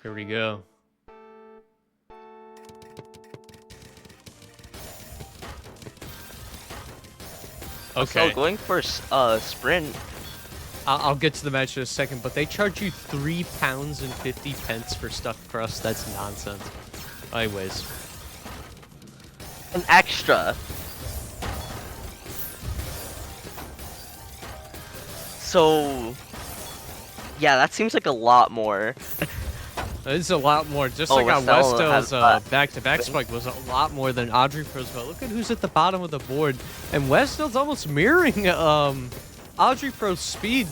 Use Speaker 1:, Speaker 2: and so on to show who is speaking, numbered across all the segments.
Speaker 1: Here we go. Okay.
Speaker 2: So going for sprint.
Speaker 1: I'll get to the match in a second, but they charge you £3.50 for stuffed crust. That's nonsense. Anyways.
Speaker 2: An extra. So, yeah, that seems like a lot more.
Speaker 1: It's a lot more. Just like how Westl's back-to-back spike was a lot more than Adripro's. But look at who's at the bottom of the board. And Westl's almost mirroring Adripro's speed.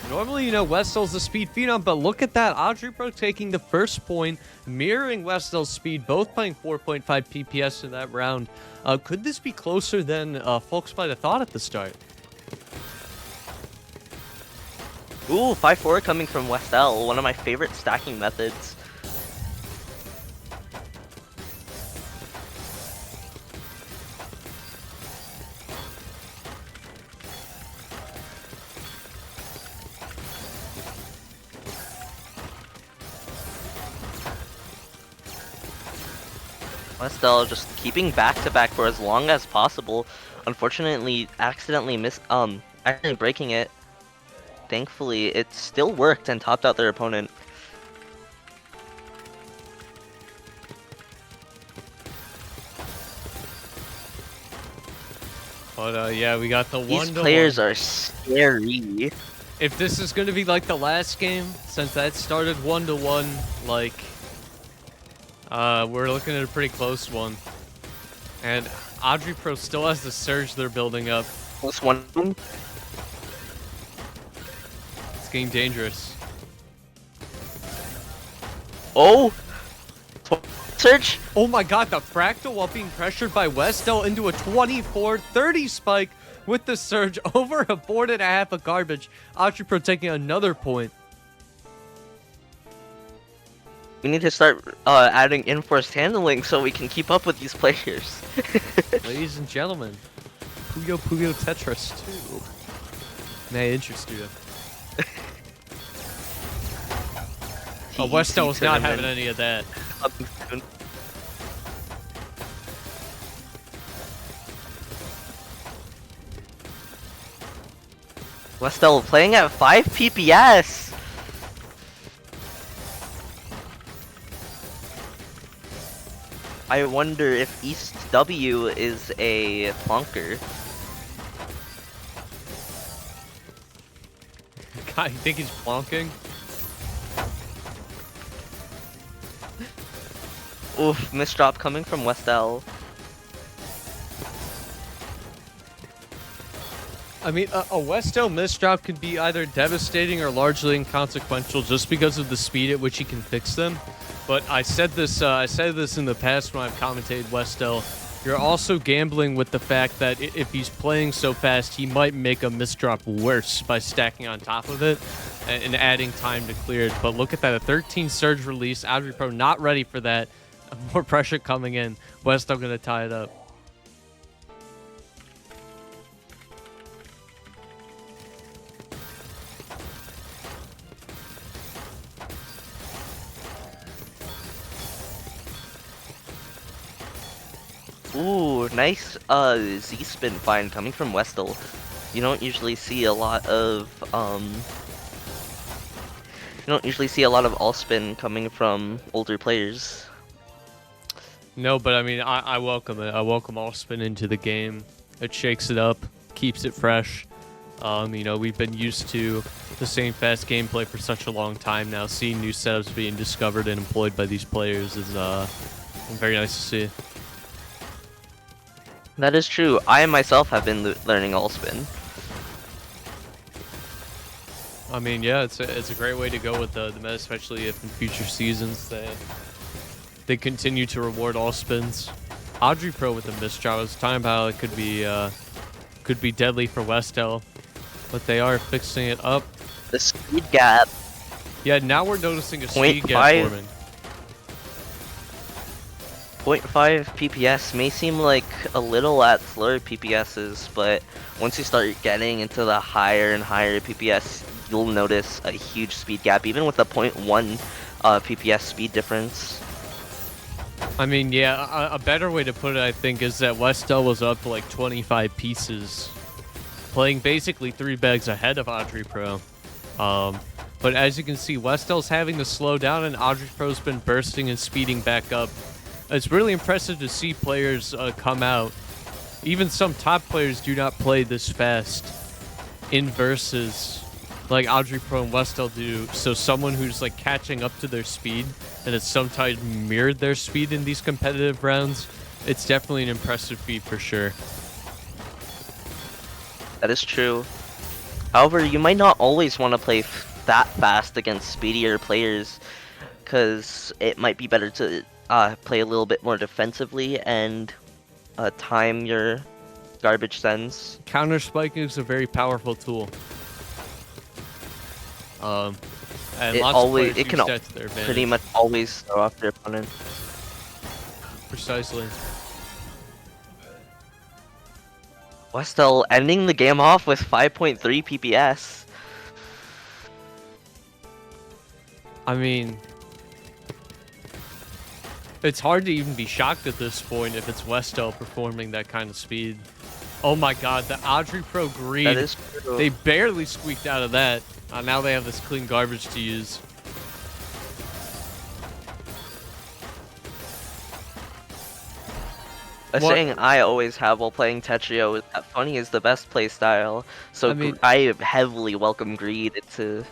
Speaker 1: Normally, you know, Westl's the speed phenom, but look at that. Adripro taking the first point, mirroring Westl's speed, both playing 4.5 PPS in that round. Could this be closer than folks might have thought at the start?
Speaker 2: Ooh, 5-4 coming from Westl, one of my favorite stacking methods. Westl just keeping back-to-back for as long as possible. Unfortunately, accidentally breaking it. Thankfully, it still worked and topped out their opponent.
Speaker 1: But yeah, we got the one.
Speaker 2: These players are scary.
Speaker 1: If this is going to be like the last game, since that started 1-1, like, we're looking at a pretty close one. And Adripro still has the surge they're building up.
Speaker 2: Plus one.
Speaker 1: It's getting dangerous.
Speaker 2: Oh! Surge!
Speaker 1: Oh my god, the Fractal while being pressured by Westl into a 24-30 spike with the surge over a board and a half of garbage. Adripro taking another point.
Speaker 2: We need to start adding enforced handling so we can keep up with these players.
Speaker 1: Ladies and gentlemen, Puyo Puyo Tetris 2. May I interest you? Oh, Westl was not having any of that.
Speaker 2: Westl playing at 5 PPS. I wonder if East W is a flunker.
Speaker 1: God, you think he's plonking?
Speaker 2: Oof, misdrop coming from Westl.
Speaker 1: I mean, a Westl misdrop could be either devastating or largely inconsequential just because of the speed at which he can fix them. But I said this in the past when I've commentated Westl. You're also gambling with the fact that if he's playing so fast, he might make a misdrop worse by stacking on top of it and adding time to clear it. But look at that, a 13 surge release. Adripro not ready for that. More pressure coming in. Westl gonna tie it up.
Speaker 2: Ooh, nice Z-spin find coming from Westl. You don't usually see a lot of all spin coming from older players.
Speaker 1: No, but I mean, I welcome it. I welcome all spin into the game. It shakes it up, keeps it fresh. You know, we've been used to the same fast gameplay for such a long time now. Seeing new setups being discovered and employed by these players is very nice to see.
Speaker 2: That is true. I myself have been learning all spin.
Speaker 1: I mean, yeah, it's a great way to go with the meta, especially if in future seasons they continue to reward all spins. Adripro with the misdrop. It's time how it could be deadly for Westl, but they are fixing it up.
Speaker 2: The speed gap.
Speaker 1: Yeah, now we're noticing a speed gap forming.
Speaker 2: 0.5 PPS may seem like a little at slower PPSs, but once you start getting into the higher and higher PPS, you'll notice a huge speed gap. Even with the 0.1 PPS speed difference.
Speaker 1: I mean, yeah, a better way to put it, I think, is that Westl was up to like 25 pieces, playing basically 3 bags ahead of Adripro. But as you can see, Westl's having to slow down, and Adripro's been bursting and speeding back up. It's really impressive to see players come out. Even some top players do not play this fast in versus like Adripro and Westl do. So someone who's like catching up to their speed and has sometimes mirrored their speed in these competitive rounds, it's definitely an impressive feat for sure.
Speaker 2: That is true. However, you might not always want to play that fast against speedier players, because it might be better to play a little bit more defensively and time your garbage sends.
Speaker 1: Counter spiking is a very powerful tool. And
Speaker 2: It can pretty much always throw off their opponent.
Speaker 1: Precisely.
Speaker 2: Westl ending the game off with 5.3 PPS.
Speaker 1: I mean, it's hard to even be shocked at this point if it's Westl performing that kind of speed. Oh my god, the Adripro greed.
Speaker 2: That is true.
Speaker 1: They barely squeaked out of that. Now they have this clean garbage to use.
Speaker 2: A saying I always have while playing Tetrio is that funny is the best play style. So I mean, I heavily welcome greed into...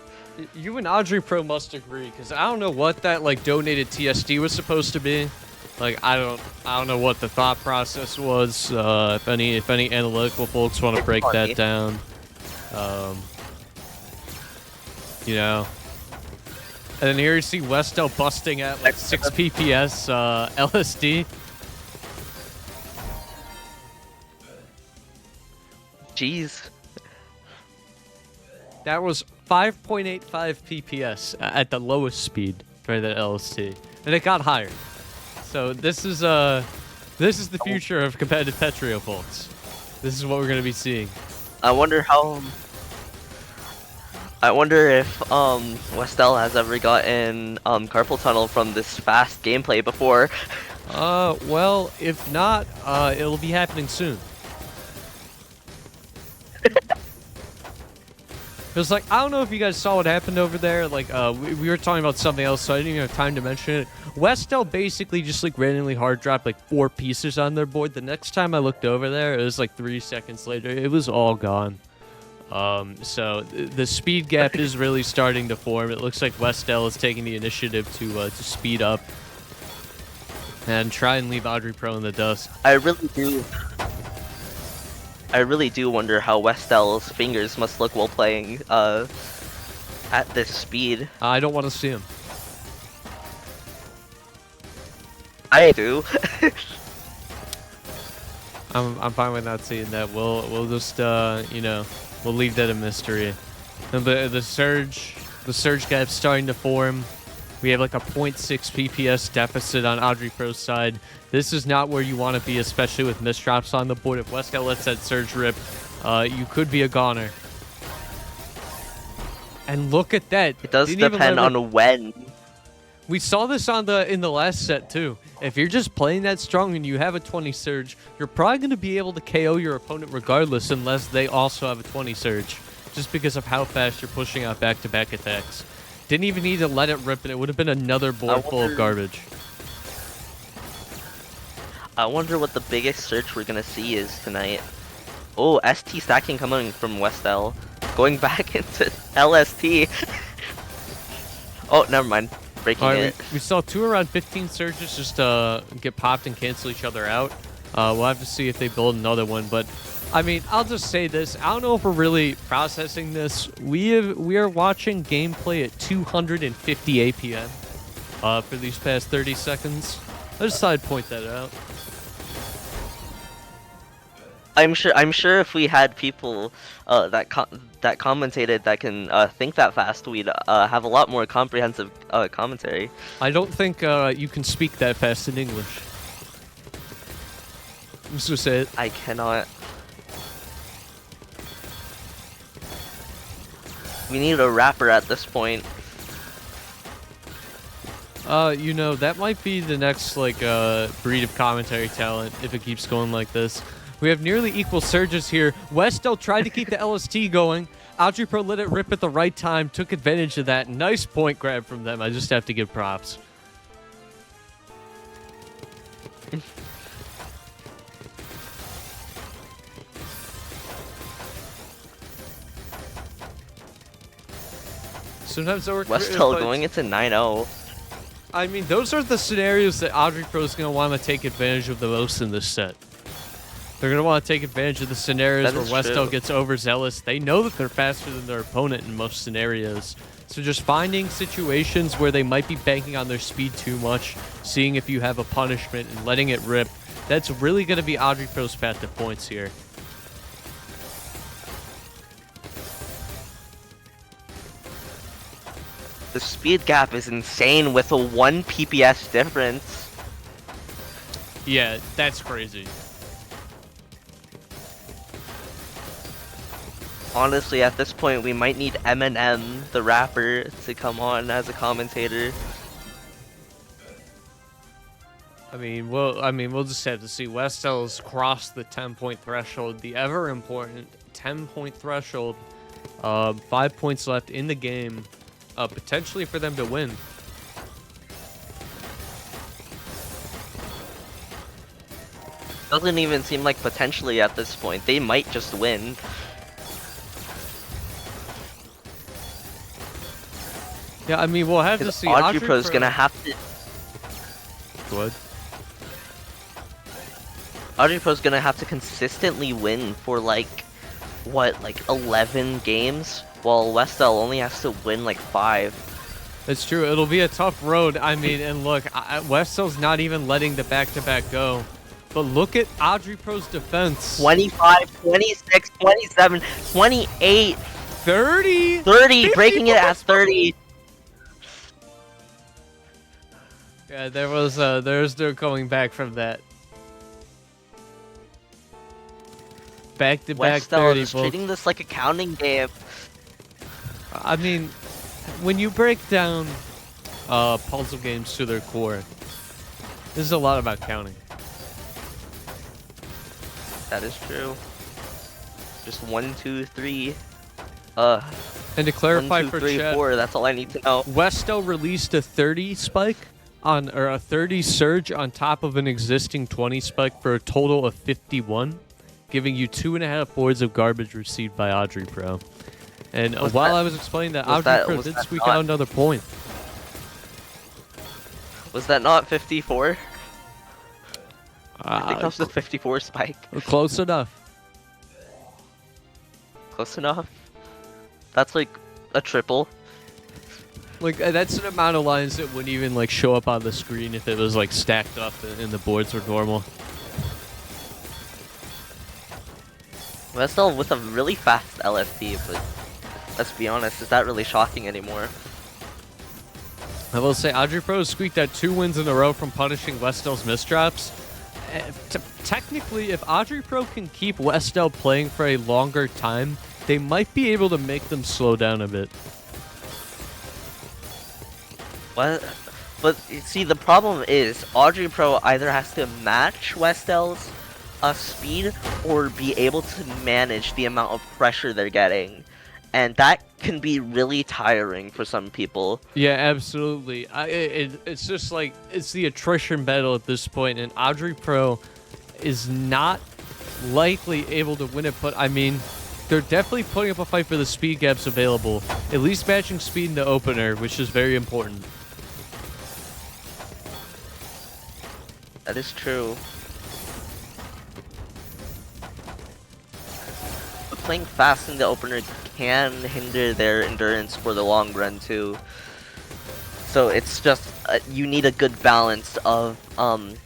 Speaker 1: You and Adripro must agree, because I don't know what that like donated TSD was supposed to be. Like I don't know what the thought process was. If any analytical folks want to break that down, you know. And then here you see Westl busting at like 6 PPS LSD.
Speaker 2: Jeez.
Speaker 1: That was 5.85 PPS at the lowest speed for the LST, and it got higher. So this is the future of competitive Tetrio, folks. This is what we're gonna be seeing.
Speaker 2: I wonder if Westl has ever gotten carpal tunnel from this fast gameplay before.
Speaker 1: Well, if not, it'll be happening soon. Because, like, I don't know if you guys saw what happened over there. Like, we were talking about something else, so I didn't even have time to mention it. Westl basically just, like, randomly hard dropped, like, 4 pieces on their board. The next time I looked over there, it was, like, 3 seconds later. It was all gone. So the speed gap is really starting to form. It looks like Westl is taking the initiative to speed up and try and leave Adripro in the dust.
Speaker 2: I really do wonder how Westl's fingers must look while playing at this speed.
Speaker 1: I don't want to see him.
Speaker 2: I do.
Speaker 1: I'm fine with not seeing that. We'll just you know, we'll leave that a mystery. And the surge gap's starting to form. We have like a 0.6 PPS deficit on Adripro's side. This is not where you want to be, especially with misdrops on the board. If Westl lets that surge rip, you could be a goner. And look at that.
Speaker 2: It does depend on when.
Speaker 1: We saw this in the last set too. If you're just playing that strong and you have a 20 surge, you're probably going to be able to KO your opponent regardless, unless they also have a 20 surge, just because of how fast you're pushing out back-to-back attacks. Didn't even need to let it rip, and it would have been another board full of garbage.
Speaker 2: I wonder what the biggest search we're gonna see is tonight. Oh, ST stacking coming from Westl. Going back into LST. Oh, never mind. Breaking it.
Speaker 1: We saw 2 around 15 surges just get popped and cancel each other out. We'll have to see if they build another one, but I mean, I'll just say this. I don't know if we're really processing this. We are watching gameplay at 250 APM for these past 30 seconds. I just thought I'd point that out.
Speaker 2: I'm sure if we had people that commentated that can think that fast, we'd have a lot more comprehensive commentary.
Speaker 1: I don't think you can speak that fast in English. I'm just gonna say it.
Speaker 2: I cannot. We need a rapper at this point.
Speaker 1: You know, that might be the next, like, breed of commentary talent if it keeps going like this. We have nearly equal surges here. Westl tried to keep the LST going. Adripro let it rip at the right time, took advantage of that. Nice point grab from them. I just have to give props. Sometimes
Speaker 2: Westl going into 9-0.
Speaker 1: I mean, those are the scenarios that Adripro is going to want to take advantage of the most in this set. They're going to want to take advantage of the scenarios where Westl gets overzealous. They know that they're faster than their opponent in most scenarios. So just finding situations where they might be banking on their speed too much, seeing if you have a punishment and letting it rip, that's really going to be Adripro's path to points here.
Speaker 2: The speed gap is insane with a 1 PPS difference.
Speaker 1: Yeah, that's crazy.
Speaker 2: Honestly, at this point, we might need Eminem, the rapper, to come on as a commentator.
Speaker 1: I mean, we'll just have to see. Westl's crossed the 10-point threshold, the ever important 10-point threshold. 5 points left in the game, potentially for them to win.
Speaker 2: Doesn't even seem like potentially at this point. They might just win.
Speaker 1: Yeah, I mean, we'll have to see.
Speaker 2: Adripro's gonna have to.
Speaker 1: What?
Speaker 2: Adripro's gonna have to consistently win for like, what, like 11 games, while Westl only has to win like 5.
Speaker 1: It's true. It'll be a tough road. I mean, and look, Westl's not even letting the back-to-back go. But look at Adripro's defense.
Speaker 2: 25, 26, 27, 28,
Speaker 1: 30,
Speaker 2: 30, breaking it at 30.
Speaker 1: Yeah, there's no going back from that. Back-to-back 30.
Speaker 2: Westl treating this like a counting game.
Speaker 1: I mean, when you break down puzzle games to their core, this is a lot about counting.
Speaker 2: That is true. Just 1, 2, 3.
Speaker 1: And to clarify
Speaker 2: 1, 2,
Speaker 1: for
Speaker 2: 3,
Speaker 1: chat,
Speaker 2: 4. That's all I need to know.
Speaker 1: Westl released a 30 spike or a 30 surge on top of an existing 20 spike for a total of 51, giving you 2.5 boards of garbage received by Adripro. And while I was explaining that, Adripro did squeak out another point.
Speaker 2: Was that not 54? I think that was the 54 spike.
Speaker 1: Close enough.
Speaker 2: Close enough. That's like a triple.
Speaker 1: Like, that's an amount of lines that wouldn't even, like, show up on the screen if it was, like, stacked up and the boards were normal.
Speaker 2: Westl with a really fast LFT, but let's be honest, is that really shocking anymore?
Speaker 1: I will say, Adripro squeaked out 2 wins in a row from punishing Westl's misdrops. Technically, if Adripro can keep Westl playing for a longer time, they might be able to make them slow down a bit.
Speaker 2: What? But you see, the problem is Adripro either has to match Westl's speed or be able to manage the amount of pressure they're getting, and that can be really tiring for some people.
Speaker 1: Yeah, absolutely. It's just like, it's the attrition battle at this point, and Adripro is not likely able to win it, but I mean, they're definitely putting up a fight for the speed gaps available, at least matching speed in the opener, which is very important.
Speaker 2: That is true. But playing fast in the opener can hinder their endurance for the long run too. So it's just, you need a good balance of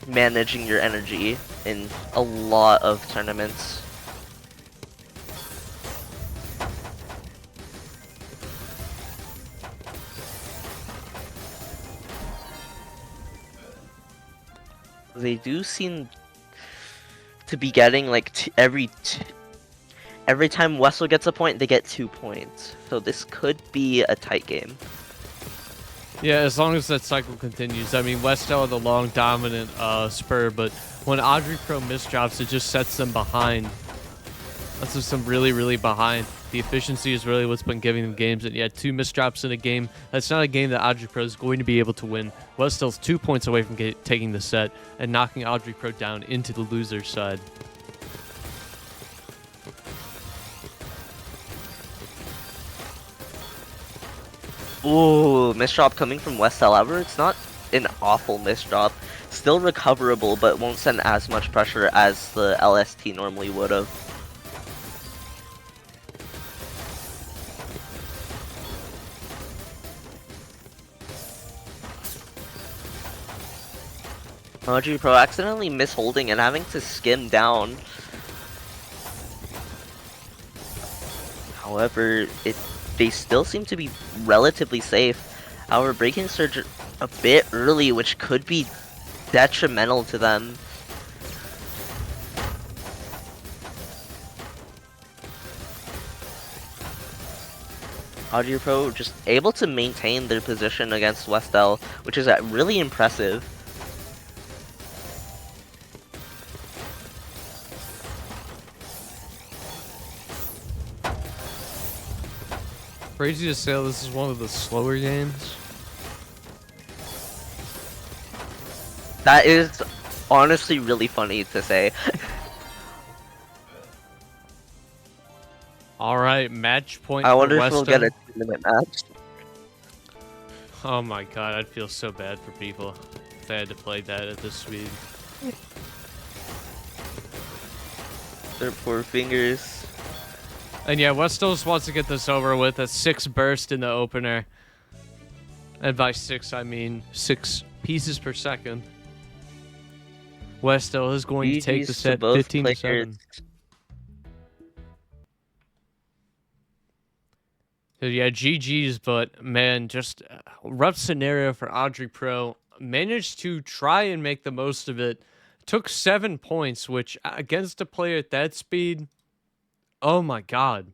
Speaker 2: managing your energy in a lot of tournaments. They do seem to be getting like every time Westl gets a point, they get 2 points. So this could be a tight game.
Speaker 1: Yeah, as long as that cycle continues. I mean, Westl had the long dominant spur, but when Adripro misdrops, it just sets them behind. That's just them really, really behind. The efficiency is really what's been giving them games. And yeah, 2 misdrops in a game. That's not a game that Adripro is going to be able to win. Westl's 2 points away from taking the set and knocking Adripro down into the loser's side.
Speaker 2: Ooh, misdrop coming from Westl. However, it's not an awful misdrop. Still recoverable, but won't send as much pressure as the LST normally would have. Adripro accidentally misholding and having to skim down. However, they still seem to be relatively safe. Our breaking surge a bit early, which could be detrimental to them. Adripro just able to maintain their position against Westl, which is really impressive.
Speaker 1: Crazy to say, this is one of the slower games.
Speaker 2: That is honestly really funny to say.
Speaker 1: All right, match point.
Speaker 2: I wonder
Speaker 1: for
Speaker 2: if we'll
Speaker 1: Westl.
Speaker 2: get a 2-minute match.
Speaker 1: Oh my god, I'd feel so bad for people if they had to play that at this speed.
Speaker 2: Their poor fingers.
Speaker 1: And yeah, Westl just wants to get this over with. A 6 burst in the opener. And by 6, I mean 6 pieces per second. Westl is going to take the set 15-7. So yeah, GG's, but man, just a rough scenario for Adripro. Managed to try and make the most of it. Took 7 points, which against a player at that speed, oh my god.